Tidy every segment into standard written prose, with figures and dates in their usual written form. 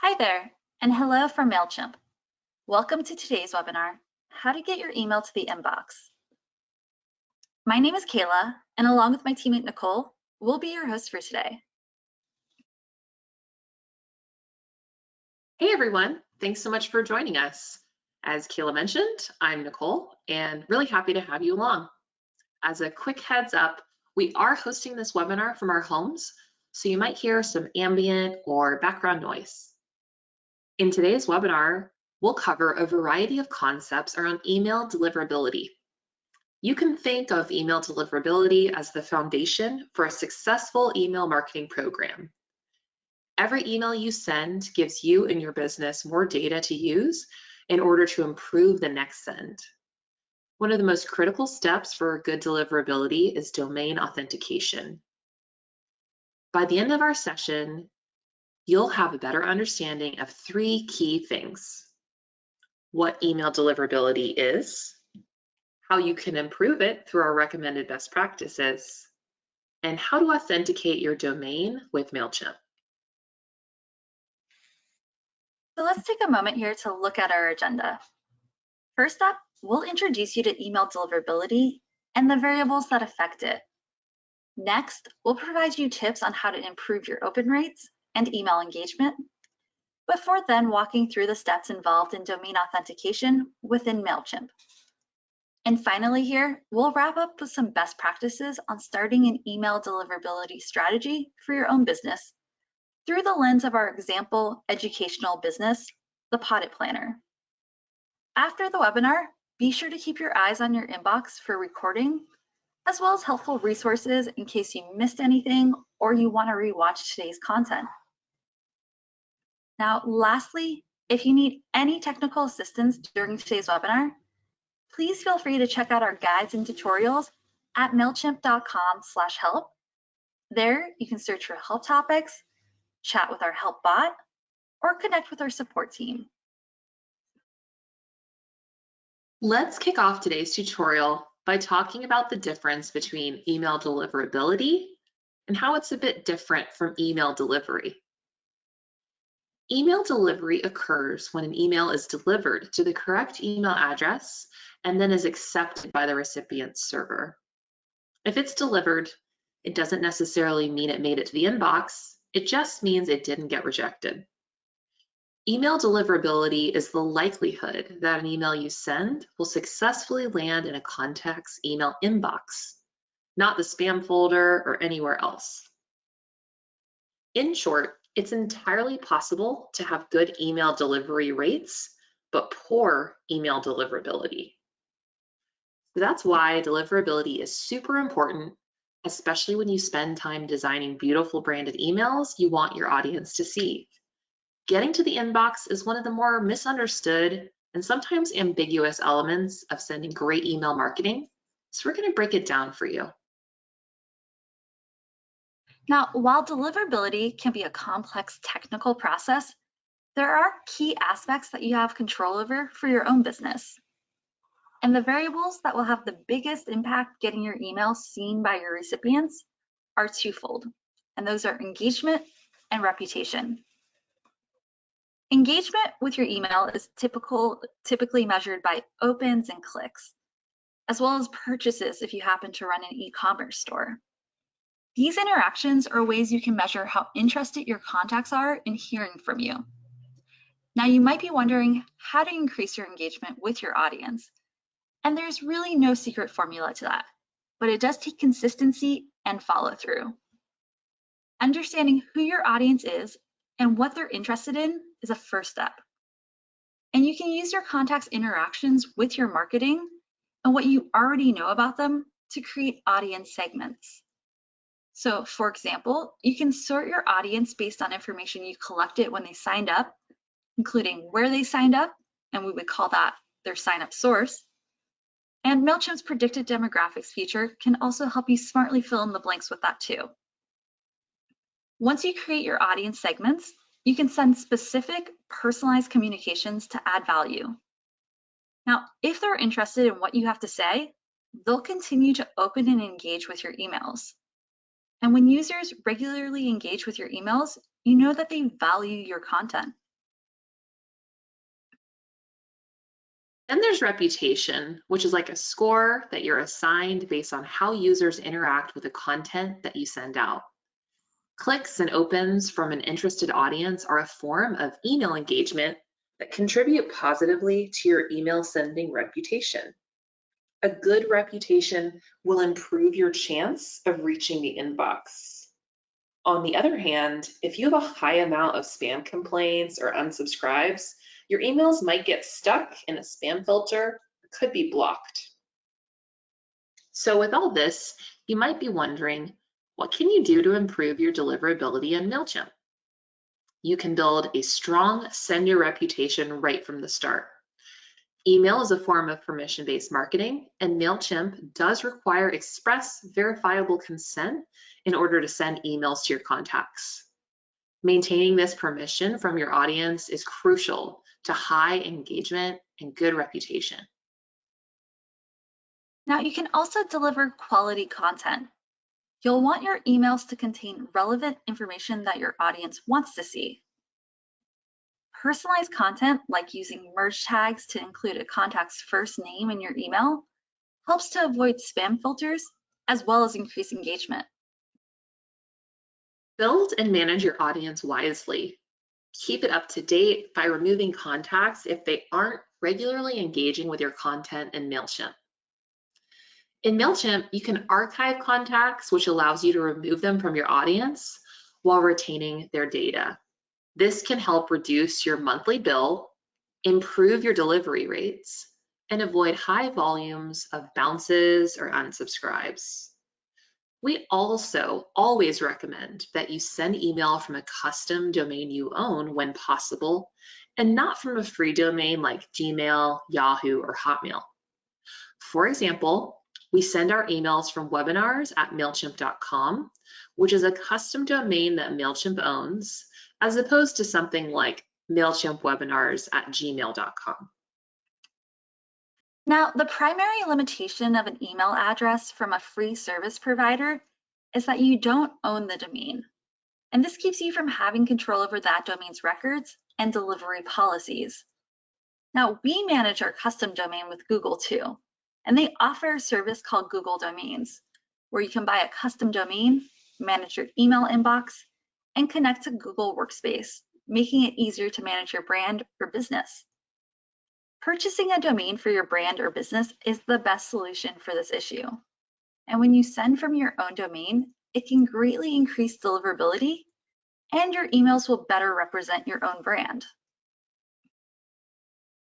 Hi there, and hello from MailChimp. Welcome to today's webinar, How to Get Your Email to the Inbox. My name is Kayla, and along with my teammate Nicole, we'll be your host for today. Hey everyone, thanks so much for joining us. As Kayla mentioned, I'm Nicole and really happy to have you along. As a quick heads up, we are hosting this webinar from our homes, so you might hear some ambient or background noise. In today's webinar, we'll cover a variety of concepts around email deliverability. You can think of email deliverability as the foundation for a successful email marketing program. Every email you send gives you and your business more data to use in order to improve the next send. One of the most critical steps for good deliverability is domain authentication. By the end of our session, you'll have a better understanding of three key things: what email deliverability is, how you can improve it through our recommended best practices, and how to authenticate your domain with MailChimp. So let's take a moment here to look at our agenda. First up, we'll introduce you to email deliverability and the variables that affect it. Next, we'll provide you tips on how to improve your open rates and email engagement, before then walking through the steps involved in domain authentication within MailChimp. And finally here, we'll wrap up with some best practices on starting an email deliverability strategy for your own business through the lens of our example educational business, the Poddit Planner. After the webinar, be sure to keep your eyes on your inbox for recording, as well as helpful resources in case you missed anything or you want to rewatch today's content. Now, lastly, if you need any technical assistance during today's webinar, please feel free to check out our guides and tutorials at mailchimp.com/help. There, you can search for help topics, chat with our help bot, or connect with our support team. Let's kick off today's tutorial by talking about the difference between email deliverability and how it's a bit different from email delivery. Email delivery occurs when an email is delivered to the correct email address and then is accepted by the recipient's server. If it's delivered, it doesn't necessarily mean it made it to the inbox, it just means it didn't get rejected. Email deliverability is the likelihood that an email you send will successfully land in a contact's email inbox, not the spam folder or anywhere else. In short, it's entirely possible to have good email delivery rates, but poor email deliverability. That's why deliverability is super important, especially when you spend time designing beautiful branded emails you want your audience to see. Getting to the inbox is one of the more misunderstood and sometimes ambiguous elements of sending great email marketing, so we're going to break it down for you. Now, while deliverability can be a complex technical process, there are key aspects that you have control over for your own business. And the variables that will have the biggest impact getting your email seen by your recipients are twofold, and those are engagement and reputation. Engagement with your email is typically measured by opens and clicks, as well as purchases if you happen to run an e-commerce store. These interactions are ways you can measure how interested your contacts are in hearing from you. Now, you might be wondering how to increase your engagement with your audience. And there's really no secret formula to that, but it does take consistency and follow through. Understanding who your audience is and what they're interested in is a first step. And you can use your contacts' interactions with your marketing and what you already know about them to create audience segments. So for example, you can sort your audience based on information you collected when they signed up, including where they signed up, and we would call that their sign-up source. And MailChimp's predicted demographics feature can also help you smartly fill in the blanks with that too. Once you create your audience segments, you can send specific personalized communications to add value. Now, if they're interested in what you have to say, they'll continue to open and engage with your emails. And when users regularly engage with your emails, you know that they value your content Then there's reputation, which is like a score that you're assigned based on how users interact with the content that you send out. Clicks and opens from an interested audience are a form of email engagement that contribute positively to your email sending reputation. A good reputation will improve your chance of reaching the inbox. On the other hand, if you have a high amount of spam complaints or unsubscribes, your emails might get stuck in a spam filter or could be blocked. So with all this, you might be wondering, what can you do to improve your deliverability in MailChimp? You can build a strong sender reputation right from the start. Email is a form of permission-based marketing, and MailChimp does require express verifiable consent in order to send emails to your contacts. Maintaining this permission from your audience is crucial to high engagement and good reputation. Now, you can also deliver quality content. You'll want your emails to contain relevant information that your audience wants to see. Personalized content, like using merge tags to include a contact's first name in your email, helps to avoid spam filters as well as increase engagement. Build and manage your audience wisely. Keep it up to date by removing contacts if they aren't regularly engaging with your content in MailChimp. In MailChimp, you can archive contacts, which allows you to remove them from your audience while retaining their data. This can help reduce your monthly bill, improve your delivery rates, and avoid high volumes of bounces or unsubscribes. We also always recommend that you send email from a custom domain you own when possible, and not from a free domain like Gmail, Yahoo, or Hotmail. For example, we send our emails from webinars@mailchimp.com, which is a custom domain that MailChimp owns, as opposed to something like MailChimp webinars@gmail.com. Now, the primary limitation of an email address from a free service provider is that you don't own the domain. And this keeps you from having control over that domain's records and delivery policies. Now, we manage our custom domain with Google too, and they offer a service called Google Domains, where you can buy a custom domain, manage your email inbox, and connect to Google Workspace, making it easier to manage your brand or business. Purchasing a domain for your brand or business is the best solution for this issue. And when you send from your own domain, it can greatly increase deliverability, and your emails will better represent your own brand.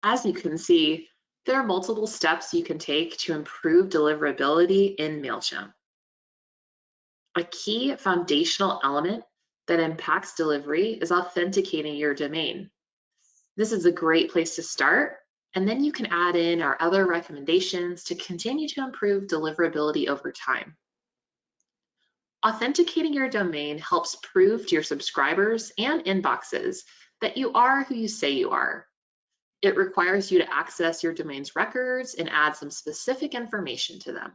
As you can see, there are multiple steps you can take to improve deliverability in MailChimp. A key foundational element that impacts delivery is authenticating your domain. This is a great place to start, and then you can add in our other recommendations to continue to improve deliverability over time. Authenticating your domain helps prove to your subscribers and inboxes that you are who you say you are. It requires you to access your domain's records and add some specific information to them.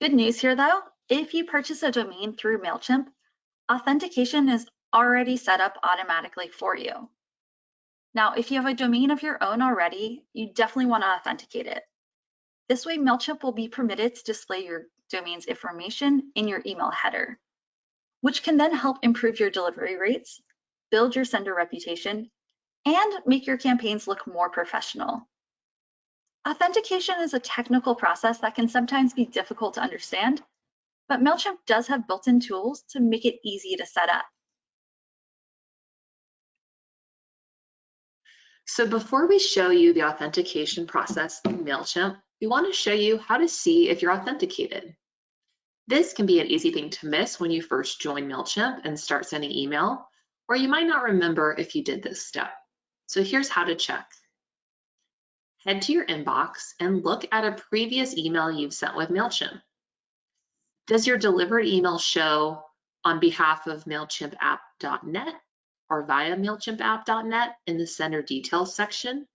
Good news here though, if you purchase a domain through MailChimp, authentication is already set up automatically for you. Now, if you have a domain of your own already, you definitely want to authenticate it. This way, MailChimp will be permitted to display your domain's information in your email header, which can then help improve your delivery rates, build your sender reputation, and make your campaigns look more professional. Authentication is a technical process that can sometimes be difficult to understand, but MailChimp does have built-in tools to make it easy to set up. So before we show you the authentication process in MailChimp, we want to show you how to see if you're authenticated. This can be an easy thing to miss when you first join MailChimp and start sending email, or you might not remember if you did this step. So here's how to check. Head to your inbox and look at a previous email you've sent with MailChimp. Does your delivered email show on behalf of MailChimpApp.net or via MailChimpApp.net in the sender details section?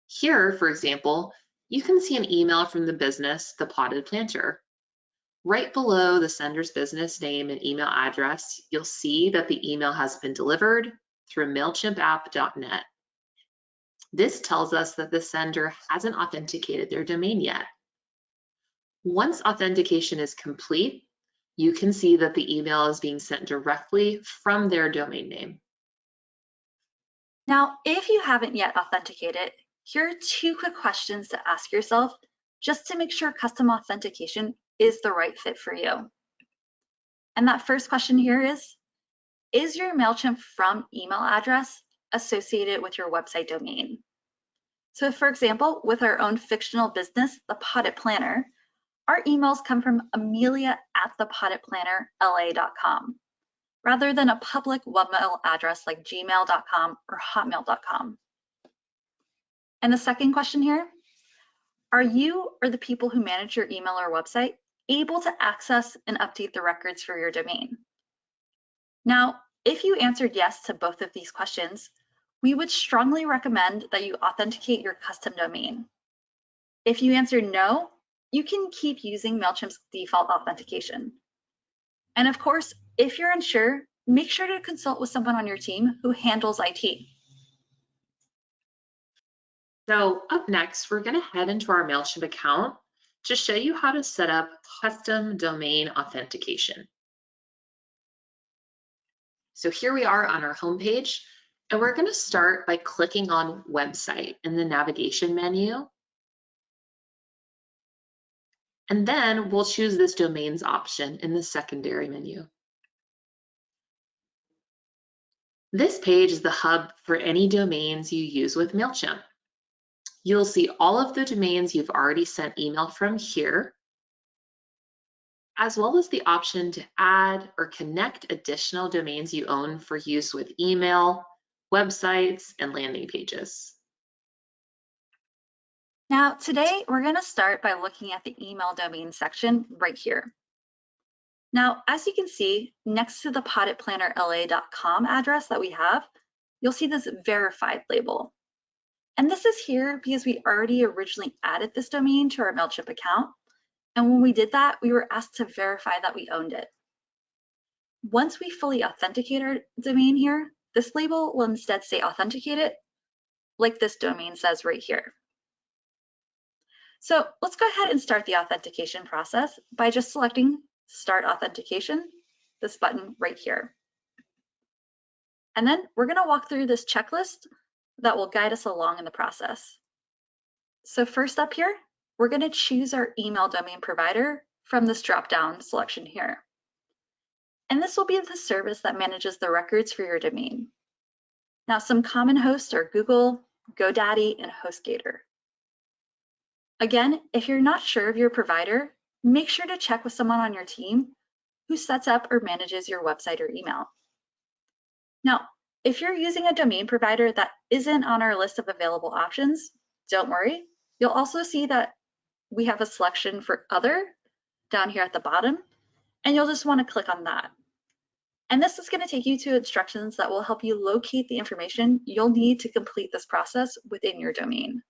Here, for example, you can see an email from the business, The Potted Planter. Right below the sender's business name and email address, you'll see that the email has been delivered through MailChimpApp.net. This tells us that the sender hasn't authenticated their domain yet. Once authentication is complete, you can see that the email is being sent directly from their domain name. Now, if you haven't yet authenticated, here are 2 quick questions to ask yourself just to make sure custom authentication is the right fit for you. And that first question here is your MailChimp from email address associated with your website domain? So for example, with our own fictional business, The Potted Planner, our emails come from amelia@thepottedplannerla.com, rather than a public webmail address like gmail.com or hotmail.com. And the second question here, are you or the people who manage your email or website able to access and update the records for your domain? Now, if you answered yes to both of these questions, we would strongly recommend that you authenticate your custom domain. If you answered no, you can keep using MailChimp's default authentication. And of course, if you're unsure, make sure to consult with someone on your team who handles IT. So up next, we're going to head into our MailChimp account to show you how to set up custom domain authentication. So here we are on our homepage, and we're going to start by clicking on Website in the navigation menu. And then we'll choose this domains option in the secondary menu. This page is the hub for any domains you use with MailChimp. You'll see all of the domains you've already sent email from here, as well as the option to add or connect additional domains you own for use with email, websites, and landing pages. Now, today we're going to start by looking at the email domain section right here. Now, as you can see, next to the pottedplannerla.com address that we have, you'll see this verified label. And this is here because we already originally added this domain to our MailChimp account. And when we did that, we were asked to verify that we owned it. Once we fully authenticate our domain here, this label will instead say authenticated, like this domain says right here. So let's go ahead and start the authentication process by just selecting Start Authentication, this button right here. And then we're going to walk through this checklist that will guide us along in the process. So first up here, we're going to choose our email domain provider from this drop-down selection here. And this will be the service that manages the records for your domain. Now, some common hosts are Google, GoDaddy, and HostGator. Again, if you're not sure of your provider, make sure to check with someone on your team who sets up or manages your website or email. Now, if you're using a domain provider that isn't on our list of available options, don't worry. You'll also see that we have a selection for Other down here at the bottom, and you'll just want to click on that. And this is going to take you to instructions that will help you locate the information you'll need to complete this process within your domain.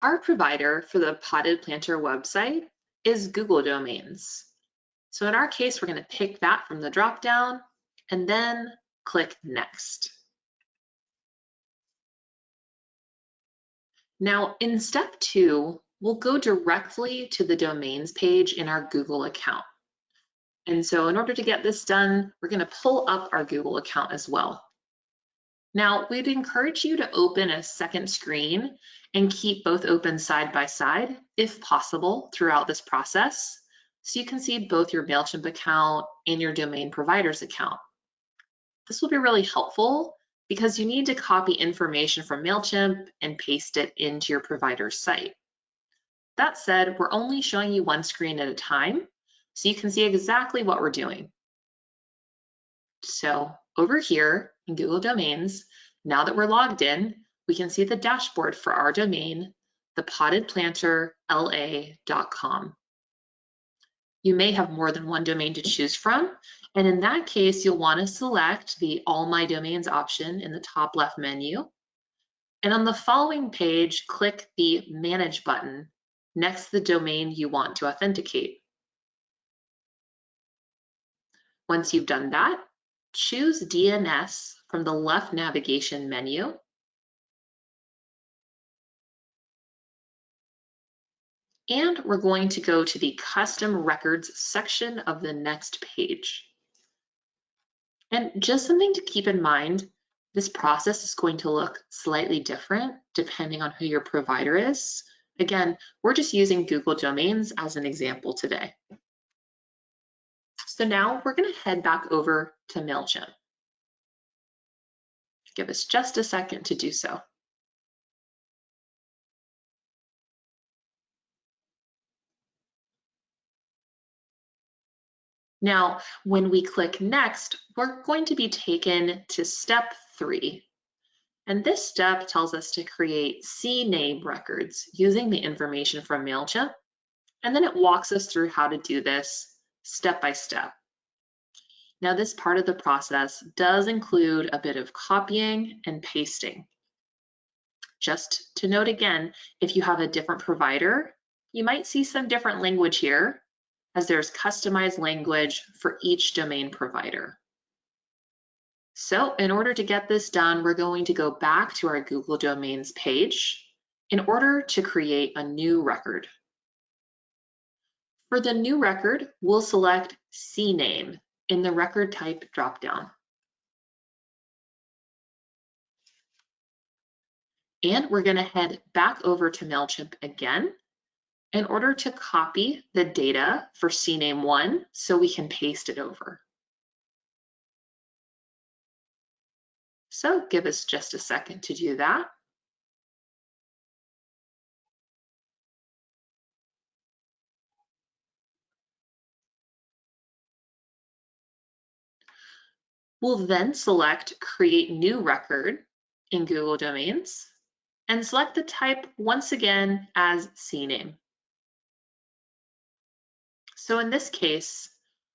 Our provider for the Potted Planter website is Google Domains. So in our case, we're going to pick that from the drop-down and then click Next. Now in step 2, we'll go directly to the domains page in our Google account. And so in order to get this done, we're going to pull up our Google account as well. Now, we'd encourage you to open a second screen and keep both open side by side, if possible, throughout this process, so you can see both your MailChimp account and your domain provider's account. This will be really helpful because you need to copy information from MailChimp and paste it into your provider's site. That said, we're only showing you one screen at a time, so you can see exactly what we're doing. So over here in Google Domains, now that we're logged in, we can see the dashboard for our domain, thepottedplanterla.com. You may have more than one domain to choose from, and in that case, you'll want to select the All My Domains option in the top left menu. And on the following page, click the Manage button next to the domain you want to authenticate. Once you've done that, choose DNS from the left navigation menu. And we're going to go to the Custom Records section of the next page. And just something to keep in mind, this process is going to look slightly different depending on who your provider is. Again, we're just using Google Domains as an example today. So now we're going to head back over to MailChimp. Give us just a second to do so. Now, when we click Next, we're going to be taken to step 3. And this step tells us to create CNAME records using the information from MailChimp. And then it walks us through how to do this step by step. Now, this part of the process does include a bit of copying and pasting. Just to note again, if you have a different provider, you might see some different language here, as there's customized language for each domain provider. So in order to get this done, we're going to go back to our Google Domains page in order to create a new record. For the new record, we'll select CNAME in the record type dropdown. And we're going to head back over to MailChimp again in order to copy the data for CNAME 1 so we can paste it over. So give us just a second to do that. We'll then select Create New Record in Google Domains and select the type once again as CNAME. So in this case,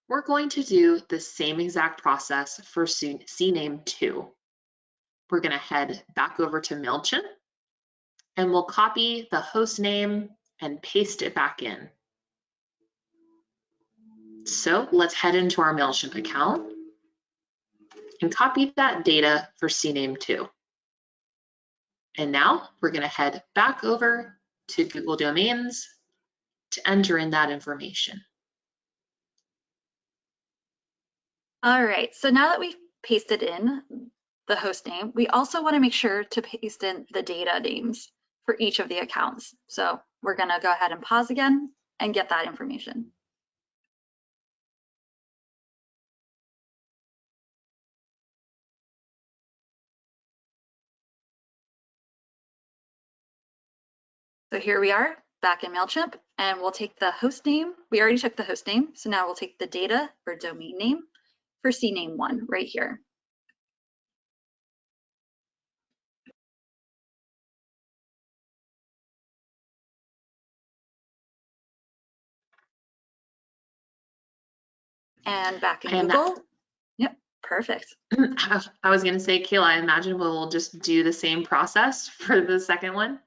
we're going to do the same exact process for CNAME 2. We're going to head back over to MailChimp and we'll copy the host name and paste it back in. So let's head into our MailChimp account and copy that data for CNAME 2. And now we're going to head back over to Google Domains to enter in that information. All right, so now that we've pasted in the host name, we also want to make sure to paste in the data names for each of the accounts. So we're going to go ahead and pause again and get that information. So here we are back in MailChimp, and we'll take the host name. We already took the host name, so now we'll take the data or domain name for CNAME 1 right here. And back in Google. Yep, perfect. I was going to say, Kayla, I imagine we'll just do the same process for the second one.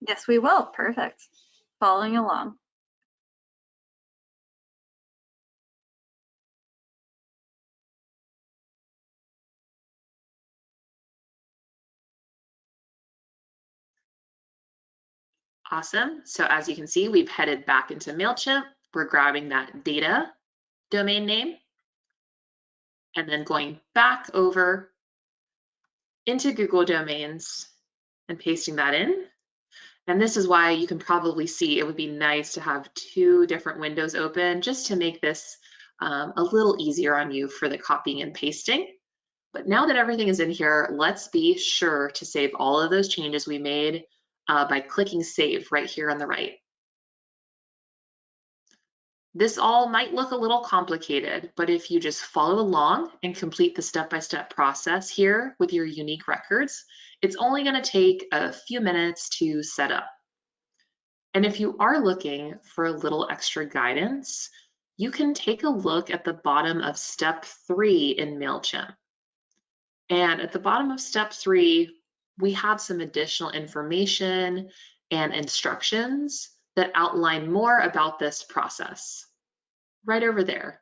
Yes, we will. Perfect. Following along. Awesome. So as you can see, we've headed back into MailChimp. We're grabbing that data domain name and then going back over into Google Domains and pasting that in. And this is why you can probably see it would be nice to have 2 different windows open just to make this a little easier on you for the copying and pasting. But now that everything is in here, let's be sure to save all of those changes we made by clicking Save right here on the right. This all might look a little complicated, but if you just follow along and complete the step-by-step process here with your unique records, it's only going to take a few minutes to set up. And if you are looking for a little extra guidance, you can take a look at the bottom of step 3 in MailChimp. And at the bottom of step 3, we have some additional information and instructions that outline more about this process right over there.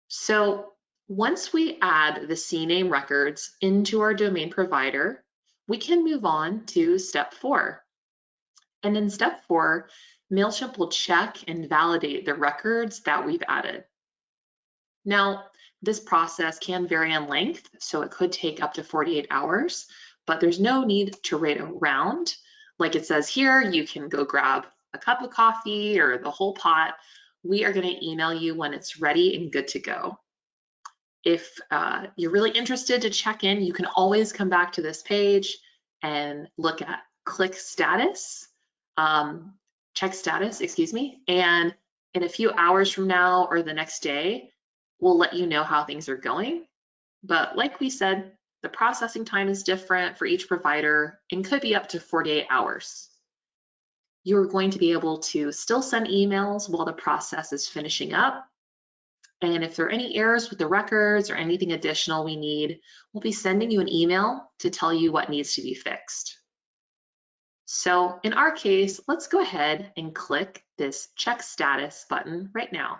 So Once we add the CNAME records into our domain provider, we can move on to step 4. And in step 4, MailChimp will check and validate the records that we've added. Now, this process can vary in length, so it could take up to 48 hours, but there's no need to wait around. Like it says here, you can go grab a cup of coffee or the whole pot. We are going to email you when it's ready and good to go. If you're really interested to check in, you can always come back to this page and look at click status, check status, excuse me, and in a few hours from now or the next day, we'll let you know how things are going. But like we said, the processing time is different for each provider and could be up to 48 hours. You're going to be able to still send emails while the process is finishing up. And if there are any errors with the records or anything additional we need, we'll be sending you an email to tell you what needs to be fixed. So in our case, let's go ahead and click this check status button right now.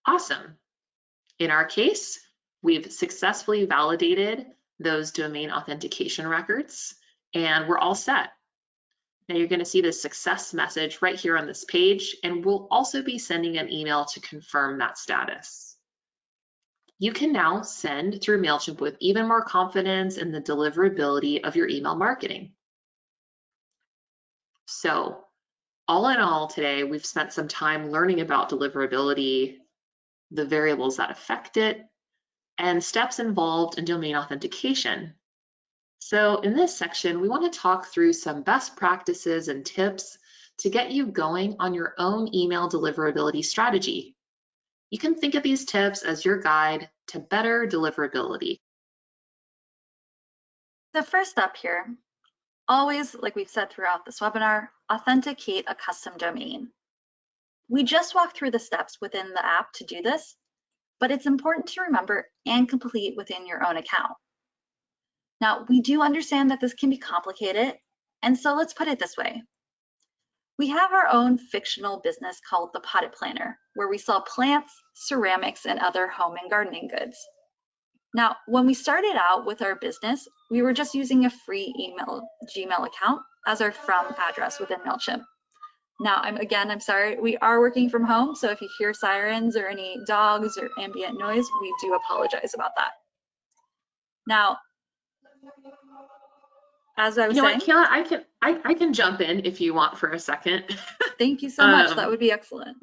Awesome. In our case, we've successfully validated those domain authentication records and we're all set. Now you're going to see the success message right here on this page, and we'll also be sending an email to confirm that status. You can now send through MailChimp with even more confidence in the deliverability of your email marketing. So all in all today, we've spent some time learning about deliverability, the variables that affect it, and steps involved in domain authentication. So in this section, we want to talk through some best practices and tips to get you going on your own email deliverability strategy. You can think of these tips as your guide to better deliverability. The first step here, always, like we've said throughout this webinar, authenticate a custom domain. We just walked through the steps within the app to do this, but it's important to remember and complete within your own account. Now, we do understand that this can be complicated, and so let's put it this way. We have our own fictional business called The Potted Planner, where we sell plants, ceramics, and other home and gardening goods. Now, when we started out with our business, we were just using a free Gmail account as our from address within MailChimp. Now, I'm sorry, we are working from home, so if you hear sirens or any dogs or ambient noise, we do apologize about that. Now, as I was saying, Kayla, I can jump in if you want for a second. Thank you so much. That would be excellent.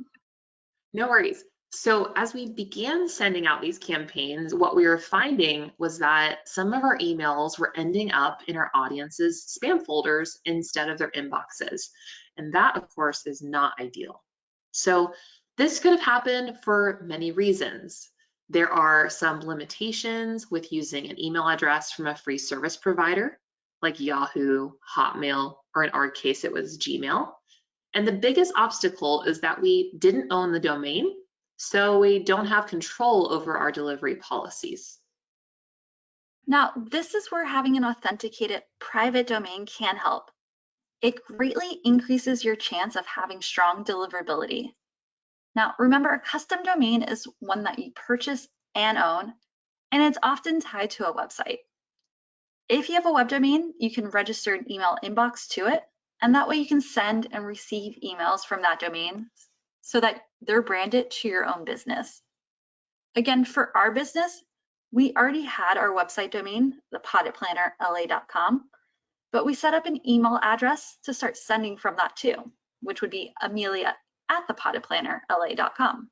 No worries. So as we began sending out these campaigns, what we were finding was that some of our emails were ending up in our audience's spam folders instead of their inboxes. And that, of course, is not ideal. So this could have happened for many reasons. There are some limitations with using an email address from a free service provider like Yahoo, Hotmail, or in our case, it was Gmail. And the biggest obstacle is that we didn't own the domain, so we don't have control over our delivery policies. Now, this is where having an authenticated private domain can help. It greatly increases your chance of having strong deliverability. Now, remember, a custom domain is one that you purchase and own, and it's often tied to a website. If you have a web domain, you can register an email inbox to it, and that way you can send and receive emails from that domain so that they're branded to your own business. Again, for our business, we already had our website domain, thepottedplannerla.com, but we set up an email address to start sending from that too, which would be amelia@thepottedplannerla.com.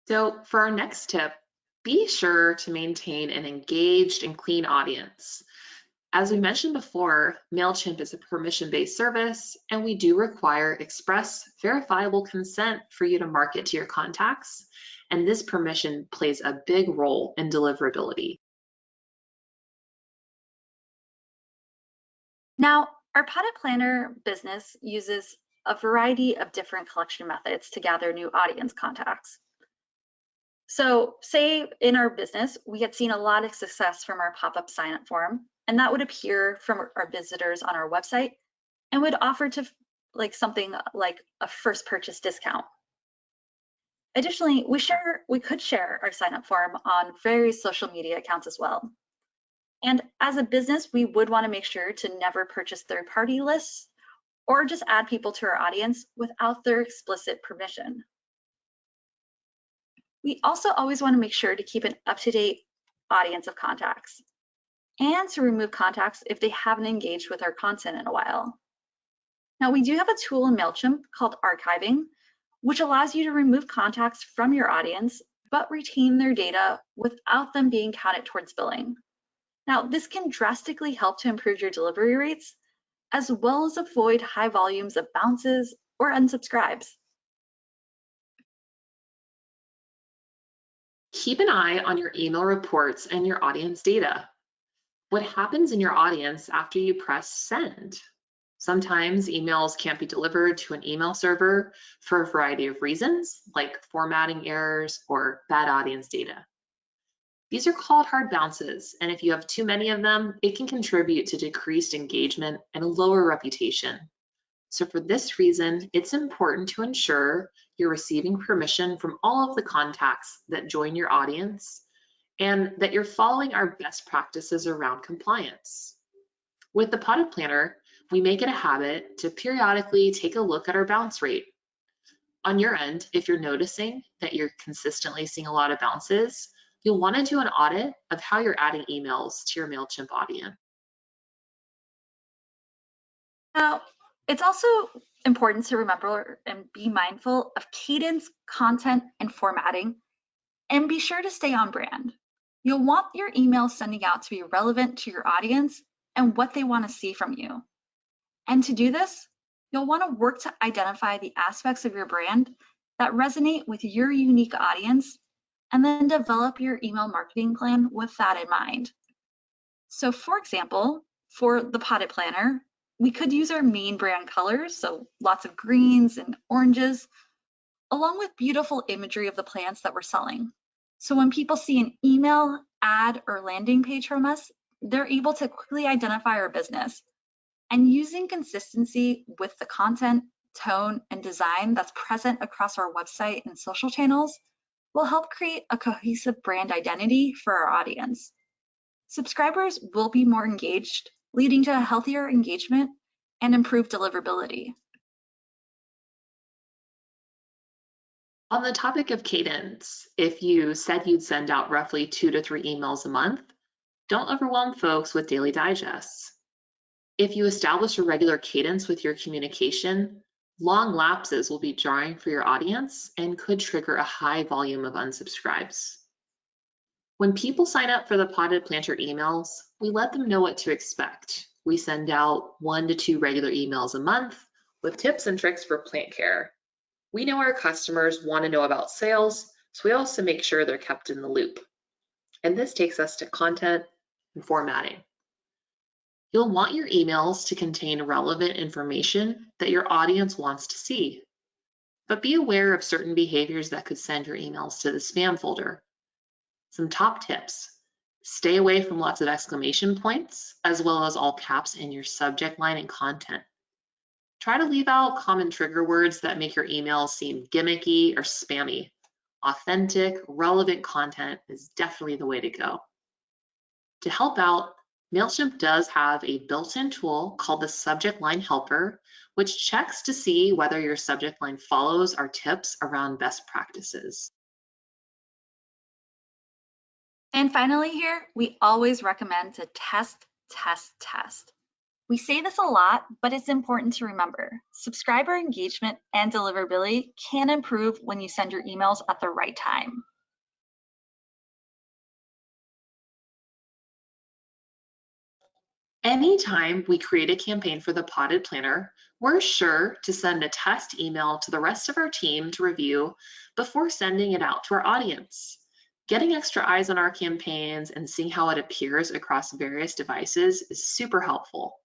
So for our next tip, be sure to maintain an engaged and clean audience. As we mentioned before, MailChimp is a permission-based service, and we do require express verifiable consent for you to market to your contacts, and this permission plays a big role in deliverability. Now, our Potted Planner business uses a variety of different collection methods to gather new audience contacts. So say in our business, we had seen a lot of success from our pop-up sign-up form, and that would appear from our visitors on our website and would offer to like something like a first purchase discount. Additionally, we could share our sign up form on various social media accounts as well. And as a business, we would want to make sure to never purchase third-party lists or just add people to our audience without their explicit permission. We also always want to make sure to keep an up-to-date audience of contacts and to remove contacts if they haven't engaged with our content in a while. Now, we do have a tool in MailChimp called archiving, which allows you to remove contacts from your audience, but retain their data without them being counted towards billing. Now, this can drastically help to improve your delivery rates, as well as avoid high volumes of bounces or unsubscribes. Keep an eye on your email reports and your audience data. What happens in your audience after you press send? Sometimes emails can't be delivered to an email server for a variety of reasons, like formatting errors or bad audience data. These are called hard bounces, and if you have too many of them, it can contribute to decreased engagement and a lower reputation. So for this reason, it's important to ensure you're receiving permission from all of the contacts that join your audience and that you're following our best practices around compliance. With the Potted Planner, we make it a habit to periodically take a look at our bounce rate. On your end, if you're noticing that you're consistently seeing a lot of bounces, you'll want to do an audit of how you're adding emails to your MailChimp audience. Now, it's also important to remember and be mindful of cadence, content, and formatting, and be sure to stay on brand. You'll want your email sending out to be relevant to your audience and what they want to see from you. And to do this, you'll want to work to identify the aspects of your brand that resonate with your unique audience, and then develop your email marketing plan with that in mind. So for example, for the Potted Planner, we could use our main brand colors, so lots of greens and oranges, along with beautiful imagery of the plants that we're selling. So when people see an email, ad, or landing page from us, they're able to quickly identify our business. And using consistency with the content, tone, and design that's present across our website and social channels will help create a cohesive brand identity for our audience. Subscribers will be more engaged, leading to a healthier engagement and improved deliverability. On the topic of cadence, if you said you'd send out roughly 2 to 3 emails a month, don't overwhelm folks with daily digests. If you establish a regular cadence with your communication, long lapses will be jarring for your audience and could trigger a high volume of unsubscribes. When people sign up for the Potted Planter emails, we let them know what to expect. We send out 1 to 2 regular emails a month with tips and tricks for plant care. We know our customers want to know about sales, so we also make sure they're kept in the loop. And this takes us to content and formatting. You'll want your emails to contain relevant information that your audience wants to see. But be aware of certain behaviors that could send your emails to the spam folder. Some top tips: stay away from lots of exclamation points, as well as all caps in your subject line and content. Try to leave out common trigger words that make your emails seem gimmicky or spammy. Authentic, relevant content is definitely the way to go. To help out, MailChimp does have a built-in tool called the Subject Line Helper, which checks to see whether your subject line follows our tips around best practices. And finally here, we always recommend to test, test, test. We say this a lot, but it's important to remember. Subscriber engagement and deliverability can improve when you send your emails at the right time. Anytime we create a campaign for the Potted Planner, we're sure to send a test email to the rest of our team to review before sending it out to our audience. Getting extra eyes on our campaigns and seeing how it appears across various devices is super helpful.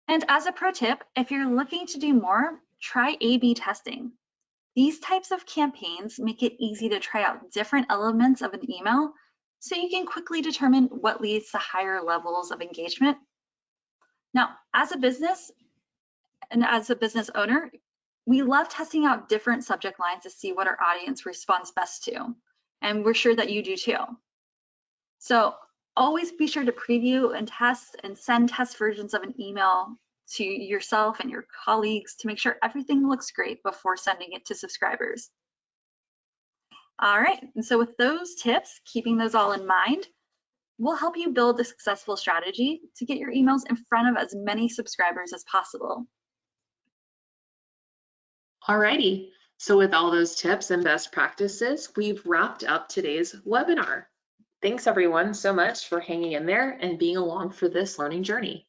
And as a pro tip, if you're looking to do more, try A/B testing. These types of campaigns make it easy to try out different elements of an email so you can quickly determine what leads to higher levels of engagement. Now, as a business, And as a business owner, we love testing out different subject lines to see what our audience responds best to. And we're sure that you do too. So always be sure to preview and test and send test versions of an email to yourself and your colleagues to make sure everything looks great before sending it to subscribers. All right, and so with those tips, keeping those all in mind, we'll help you build a successful strategy to get your emails in front of as many subscribers as possible. Alrighty, so with all those tips and best practices, we've wrapped up today's webinar. Thanks everyone so much for hanging in there and being along for this learning journey.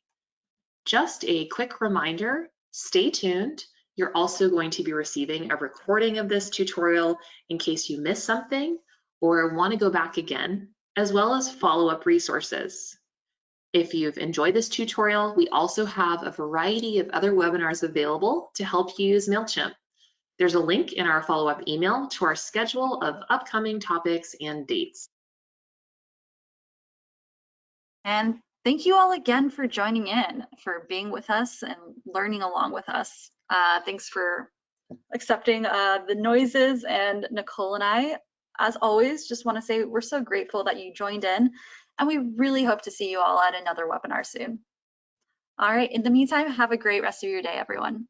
Just a quick reminder, stay tuned. You're also going to be receiving a recording of this tutorial in case you missed something or want to go back again, as well as follow-up resources. If you've enjoyed this tutorial, we also have a variety of other webinars available to help you use MailChimp. There's a link in our follow-up email to our schedule of upcoming topics and dates. And thank you all again for joining in, for being with us and learning along with us. Thanks for accepting the noises, and Nicole and I, as always, just want to say we're so grateful that you joined in, and we really hope to see you all at another webinar soon. All right, in the meantime, have a great rest of your day, everyone.